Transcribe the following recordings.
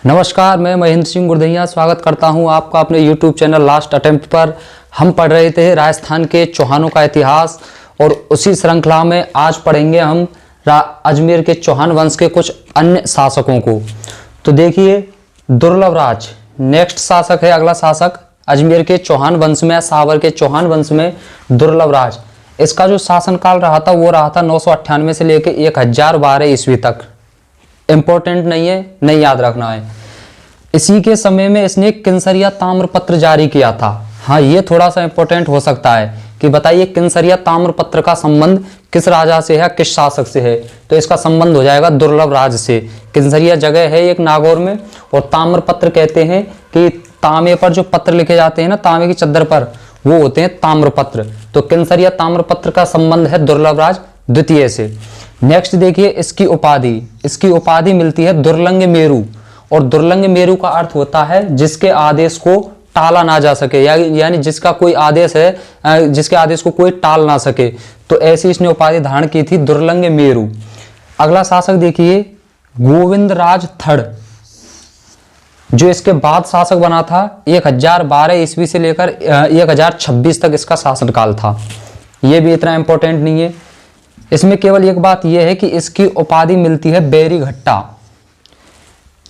नमस्कार, मैं महेंद्र सिंह गुरदैया स्वागत करता हूं आपका अपने YouTube चैनल लास्ट अटेम्प्ट पर। हम पढ़ रहे थे राजस्थान के चौहानों का इतिहास और उसी श्रृंखला में आज पढ़ेंगे हम अजमेर के चौहान वंश के कुछ अन्य शासकों को। तो देखिए, दुर्लभ राज नेक्स्ट शासक है। अगला शासक अजमेर के चौहान वंश में, सावर के चौहान वंश में दुर्लभ राज। इसका जो शासनकाल रहा था वो रहा था 998 से लेकर 1012 ईस्वी तक। इंपॉर्टेंट नहीं है, नहीं याद रखना है। इसी के समय में इसने किंसरिया ताम्रपत्र जारी किया था। हाँ, ये थोड़ा सा इंपॉर्टेंट हो सकता है कि बताइए किंसरिया ताम्रपत्र का संबंध किस राजा से है, किस शासक से है। तो इसका संबंध हो जाएगा दुर्लभ राज से। किंसरिया जगह है एक नागौर में, और ताम्रपत्र कहते हैं कि तांबे पर जो पत्र लिखे जाते हैं ना, तांबे की चद्दर पर, वो होते हैं ताम्रपत्र। तो किंसरिया ताम्रपत्र का संबंध है दुर्लभ राज द्वितीय से। नेक्स्ट देखिए, इसकी उपाधि मिलती है दुर्लंग मेरु। और दुर्लंग मेरु का अर्थ होता है जिसके आदेश को टाला ना जा सके, यानी जिसका कोई आदेश है, जिसके आदेश को कोई टाल ना सके। तो ऐसी इसने उपाधि धारण की थी, दुर्लंग मेरु। अगला शासक देखिए, गोविंद राज थड़, जो इसके बाद शासक बना था। 1012 ईस्वी से लेकर 1026 तक इसका शासनकाल था। यह भी इतना इंपॉर्टेंट नहीं है। इसमें केवल एक बात यह है कि इसकी उपाधि मिलती है बैरी घट्टा।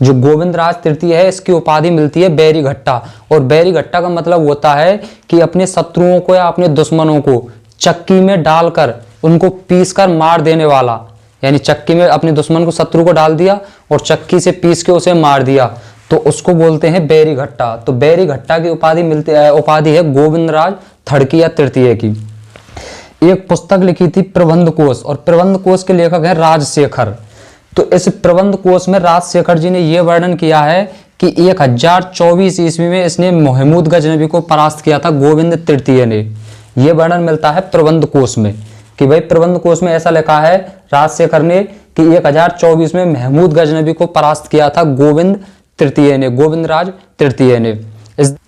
जो गोविंद राज तृतीय है, इसकी उपाधि मिलती है बैरी घट्टा। और बैरी घट्टा का मतलब होता है कि अपने शत्रुओं को या अपने दुश्मनों को चक्की में डालकर उनको पीसकर मार देने वाला। यानी चक्की में अपने दुश्मन को, शत्रु को डाल दिया और चक्की से पीस के उसे मार दिया, तो उसको बोलते हैं बैरी घट्टा। तो बैरी घट्टा की उपाधि है गोविंद राज थड़ की या तृतीय की। एक पुस्तक लिखी थी प्रबंध कोश, और प्रबंध कोश के लेखक हैं राजशेखर। तो इस प्रबंध कोश में राजशेखर जी ने यह वर्णन किया है कि 1024 ईस्वी में इसने महमूद गजनबी को परास्त किया था, गोविंद तृतीय ने। यह वर्णन मिलता है प्रबंध कोश में कि भाई प्रबंध कोश में ऐसा लिखा है राजशेखर ने कि 1024 में महमूद गजनबी को परास्त किया था गोविंद तृतीय ने, गोविंद राज तृतीय ने।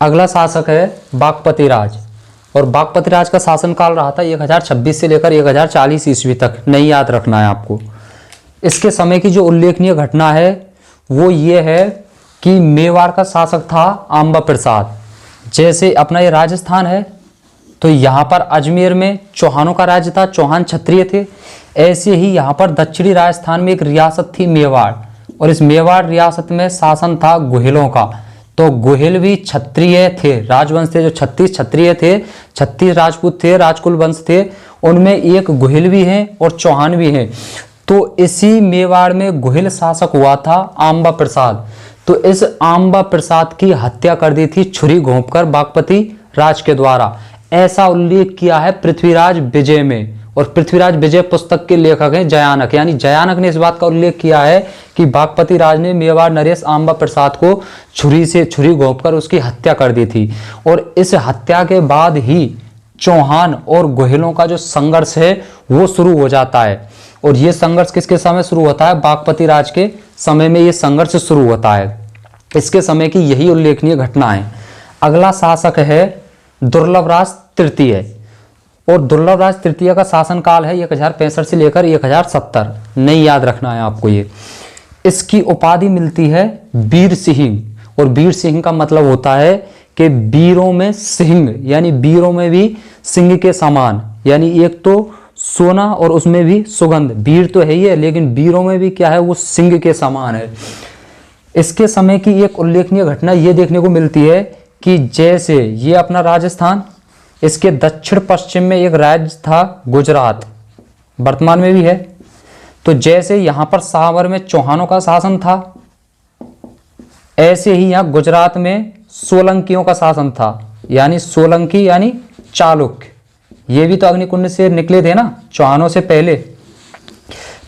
अगला शासक है बागपति राज, और बागपति राज का शासनकाल रहा था 1026 से लेकर 1040 ईस्वी तक। नहीं याद रखना है आपको। इसके समय की जो उल्लेखनीय घटना है वो ये है कि मेवाड़ का शासक था आंबा प्रसाद। जैसे अपना ये राजस्थान है, तो यहाँ पर अजमेर में चौहानों का राज्य था, चौहान क्षत्रिय थे। ऐसे ही यहाँ पर दक्षिणी राजस्थान में एक रियासत थी मेवाड़, और इस मेवाड़ रियासत में शासन था गुहिलों का। तो गुहिल भी क्षत्रिय थे, राजवंश थे। जो 36 क्षत्रिय थे, 36 राजपूत थे, राजकुल वंश थे, उनमें एक गुहिल भी हैं और चौहान भी हैं। तो इसी मेवाड़ में गुहिल शासक हुआ था आंबा प्रसाद। तो इस आंबा प्रसाद की हत्या कर दी थी छुरी घोंपकर बागपति राज के द्वारा। ऐसा उल्लेख किया है पृथ्वीराज विजय में, और पृथ्वीराज विजय पुस्तक के लेखक हैं जयानक। यानी जयानक ने इस बात का उल्लेख किया है कि बागपति राज ने मेवाड़ नरेश आंबा प्रसाद को छुरी घोंपकर उसकी हत्या कर दी थी। और इस हत्या के बाद ही चौहान और गुहिलों का जो संघर्ष है वो शुरू हो जाता है। और ये संघर्ष किसके समय शुरू होता है? बागपति राज के समय में ये संघर्ष शुरू होता है। इसके समय की यही उल्लेखनीय घटना है। अगला शासक है दुर्लभ राज तृतीय, और दुर्लभ राज तृतीय का शासनकाल है 1065 से लेकर 1070। नहीं याद रखना है आपको ये। इसकी उपाधि मिलती है वीर सिंह, और वीर सिंह का मतलब होता है कि वीरों में सिंह, यानी वीरों में भी सिंह के समान। यानी एक तो सोना और उसमें भी सुगंध। वीर तो है ही है, लेकिन वीरों में भी क्या है, वो सिंह के समान है। इसके समय की एक उल्लेखनीय घटना ये देखने को मिलती है कि जैसे ये अपना राजस्थान, इसके दक्षिण पश्चिम में एक राज्य था गुजरात, वर्तमान में भी है। तो जैसे यहाँ पर सावर में चौहानों का शासन था, ऐसे ही यहाँ गुजरात में सोलंकियों का शासन था। यानी सोलंकी यानी चालुक्य। ये भी तो अग्निकुंड से निकले थे ना, चौहानों से पहले।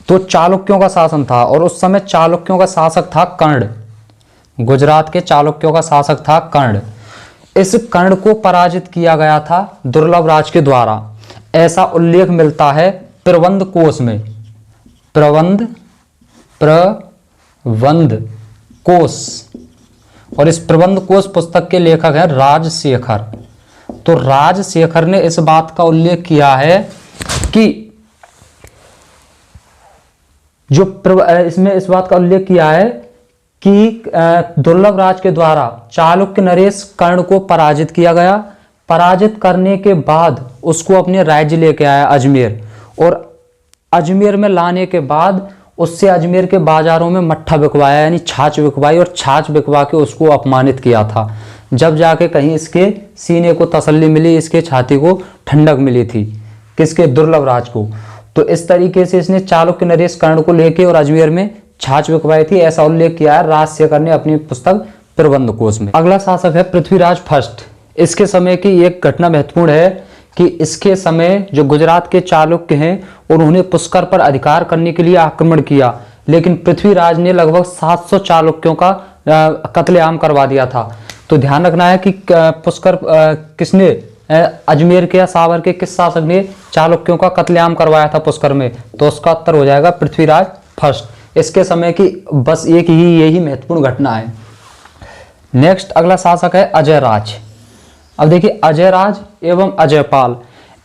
तो चालुक्यों का शासन था, और उस समय चालुक्यों का शासक था कर्ण। गुजरात के चालुक्यों का शासक था कर्ण। इस कर्ण को पराजित किया गया था दुर्लभ राज के द्वारा। ऐसा उल्लेख मिलता है प्रबंध कोश में। प्रबंध कोश, और इस प्रबंध कोश पुस्तक के लेखक हैं राजशेखर। तो राजशेखर ने इस बात का उल्लेख किया है कि जो इसमें इस बात का उल्लेख किया है कि दुर्लभ राज के द्वारा चालुक्य नरेश कर्ण को पराजित किया गया। पराजित करने के बाद उसको अपने राज्य लेके आया अजमेर, और अजमेर में लाने के बाद उससे अजमेर के बाजारों में मट्ठा बिकवाया, यानी छाछ बिकवाई, और छाछ बिकवा के उसको अपमानित किया था। जब जाके कहीं इसके सीने को तसल्ली मिली, इसके छाती को ठंडक मिली थी, किसके, दुर्लभ राज को। तो इस तरीके से इसने चालुक्य नरेश कर्ण को लेके और अजमेर में छाछ बिकवाई थी, ऐसा उल्लेख किया है राजशेखर ने अपनी पुस्तक प्रबंध कोश में। अगला शासक है पृथ्वीराज फर्स्ट। इसके समय की एक घटना महत्वपूर्ण है कि इसके समय जो गुजरात के चालुक्य हैं उन्होंने पुष्कर पर अधिकार करने के लिए आक्रमण किया, लेकिन पृथ्वीराज ने लगभग 700 चालुक्यों का कत्लेआम करवा दिया था। तो ध्यान रखना है कि पुष्कर किसने, अजमेर के या सावर के किस शासक ने चालुक्यों का कत्लेआम करवाया था पुष्कर में, तो उसका उत्तर हो जाएगा पृथ्वीराज फर्स्ट। इसके समय की बस एक ही यही महत्वपूर्ण घटना है। नेक्स्ट अगला शासक है अजयराज। अब देखिए अजयराज एवं अजयपाल,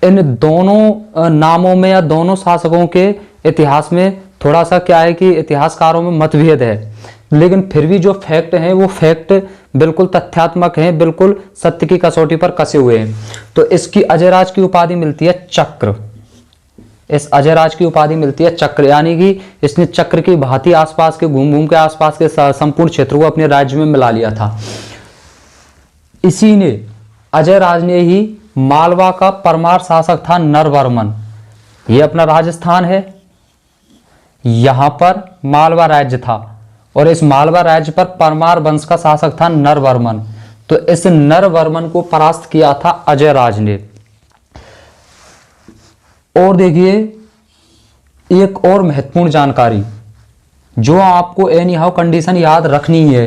इन दोनों नामों में या दोनों शासकों के इतिहास में थोड़ा सा क्या है कि इतिहासकारों में मतभेद है, लेकिन फिर भी जो फैक्ट हैं वो फैक्ट बिल्कुल तथ्यात्मक हैं, बिल्कुल सत्य की कसौटी पर कसे हुए हैं। तो इसकी अजयराज की उपाधि मिलती है चक्र। इस अजयराज की उपाधि मिलती है चक्र, यानी कि इसने चक्र की भांति आसपास के घूम के आसपास के संपूर्ण क्षेत्र को अपने राज्य में मिला लिया था। इसी ने अजयराज ने ही मालवा का परमार शासक था नरवर्मन। ये अपना राजस्थान है, यहां पर मालवा राज्य था, और इस मालवा राज्य पर परमार वंश का शासक था नरवर्मन। तो इस नरवर्मन को परास्त किया था अजयराज ने। और देखिए एक और महत्वपूर्ण जानकारी जो आपको एनी हाउ कंडीशन याद रखनी है,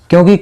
क्योंकि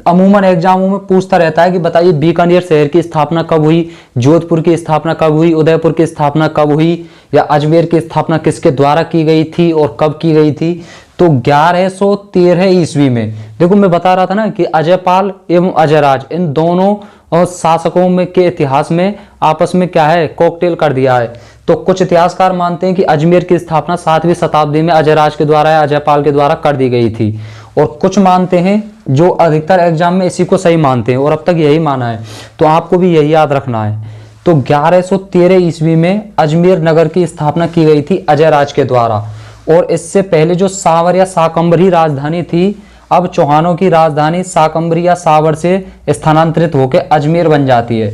अमूमन एग्जामों में पूछता रहता है कि बताइए बीकानेर शहर की स्थापना कब हुई, जोधपुर की स्थापना कब हुई, उदयपुर की स्थापना कब हुई, या अजमेर की स्थापना किसके द्वारा की गई थी और कब की गई थी। तो 1113 ईस्वी में, देखो मैं बता रहा था ना कि अजयपाल एवं अजयराज इन दोनों और शासकों में के इतिहास में आपस में क्या है, कॉकटेल कर दिया है। तो कुछ इतिहासकार मानते हैं कि अजमेर की स्थापना 7वीं शताब्दी में अजयराज के द्वारा या अजयपाल के द्वारा कर दी गई थी, और कुछ मानते हैं, जो अधिकतर एग्जाम में इसी को सही मानते हैं और अब तक यही माना है, तो आपको भी यही याद रखना है। तो 1113 ईस्वी में अजमेर नगर की स्थापना की गई थी अजयराज के द्वारा, और इससे पहले जो सावर या साकंबरी राजधानी थी, अब चौहानों की राजधानी साकंबरी या सावर से स्थानांतरित होकर अजमेर बन जाती है।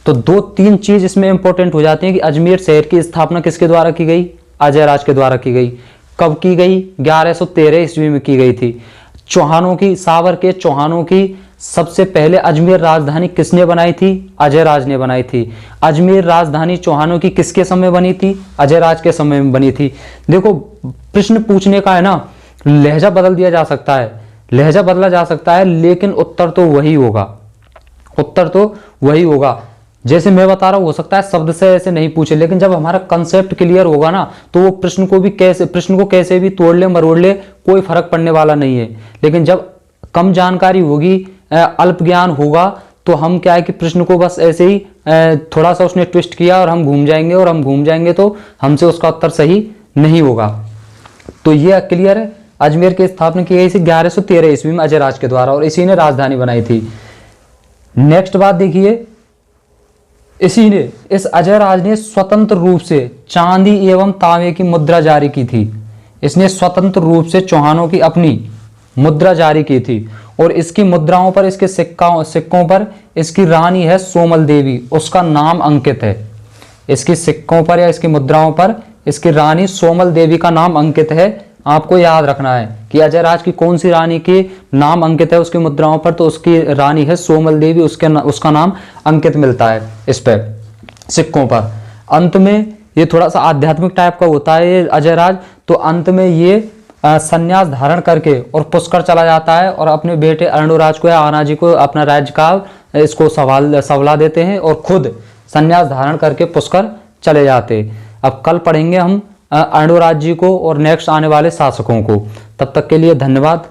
तो 2-3 चीज इसमें इंपॉर्टेंट हो जाती है कि अजमेर शहर की स्थापना किसके द्वारा की गई, अजयराज के द्वारा की गई। कब की गई, 1113 ईस्वी में की गई थी। चौहानों की, सावर के चौहानों की सबसे पहले अजमेर राजधानी किसने बनाई थी, अजयराज ने बनाई थी। अजमेर राजधानी चौहानों की किसके समय बनी थी, अजयराज के समय में बनी थी। देखो प्रश्न पूछने का है ना, लहजा बदल दिया जा सकता है, लहजा बदला जा सकता है, लेकिन उत्तर तो वही होगा, उत्तर तो वही होगा। जैसे मैं बता रहा हूं, हो सकता है शब्द से ऐसे नहीं पूछे, लेकिन जब हमारा कंसेप्ट क्लियर होगा ना, तो वो प्रश्न को कैसे भी तोड़ ले मरोड़ ले, कोई फर्क पड़ने वाला नहीं है। लेकिन जब कम जानकारी होगी, अल्प ज्ञान होगा, तो हम क्या है कि प्रश्न को बस ऐसे ही थोड़ा सा उसने ट्विस्ट किया और हम घूम जाएंगे, और हम घूम जाएंगे तो हमसे उसका उत्तर सही नहीं होगा। तो ये क्लियर है। अजमेर की स्थापना की गई थी 1113 ईस्वी में अजयराज के द्वारा, और इसी ने राजधानी बनाई थी। नेक्स्ट बात देखिए, इसी ने, इस अजयराज ने स्वतंत्र रूप से चांदी एवं तांबे की मुद्रा जारी की थी। इसने स्वतंत्र रूप से चौहानों की अपनी मुद्रा जारी की थी, और इसकी मुद्राओं पर, इसके सिक्कों पर इसकी रानी है सोमल देवी, उसका नाम अंकित है। इसकी सिक्कों पर या इसकी मुद्राओं पर इसकी रानी सोमल देवी का नाम अंकित है। आपको याद रखना है कि अजयराज की कौन सी रानी के नाम अंकित है उसकी मुद्राओं पर, तो उसकी रानी है सोमल देवी, उसका नाम अंकित मिलता है इस पे सिक्कों पर। अंत में ये थोड़ा सा आध्यात्मिक टाइप का होता है ये अजयराज, तो अंत में ये संन्यास धारण करके और पुष्कर चला जाता है, और अपने बेटे अर्णोराज को या आनाजी को अपना राज्यकाल इसको सवला देते हैं, और खुद संन्यास धारण करके पुष्कर चले जाते। अब कल पढ़ेंगे हम अर्णोराज जी को और नेक्स्ट आने वाले शासकों को। तब तक के लिए धन्यवाद।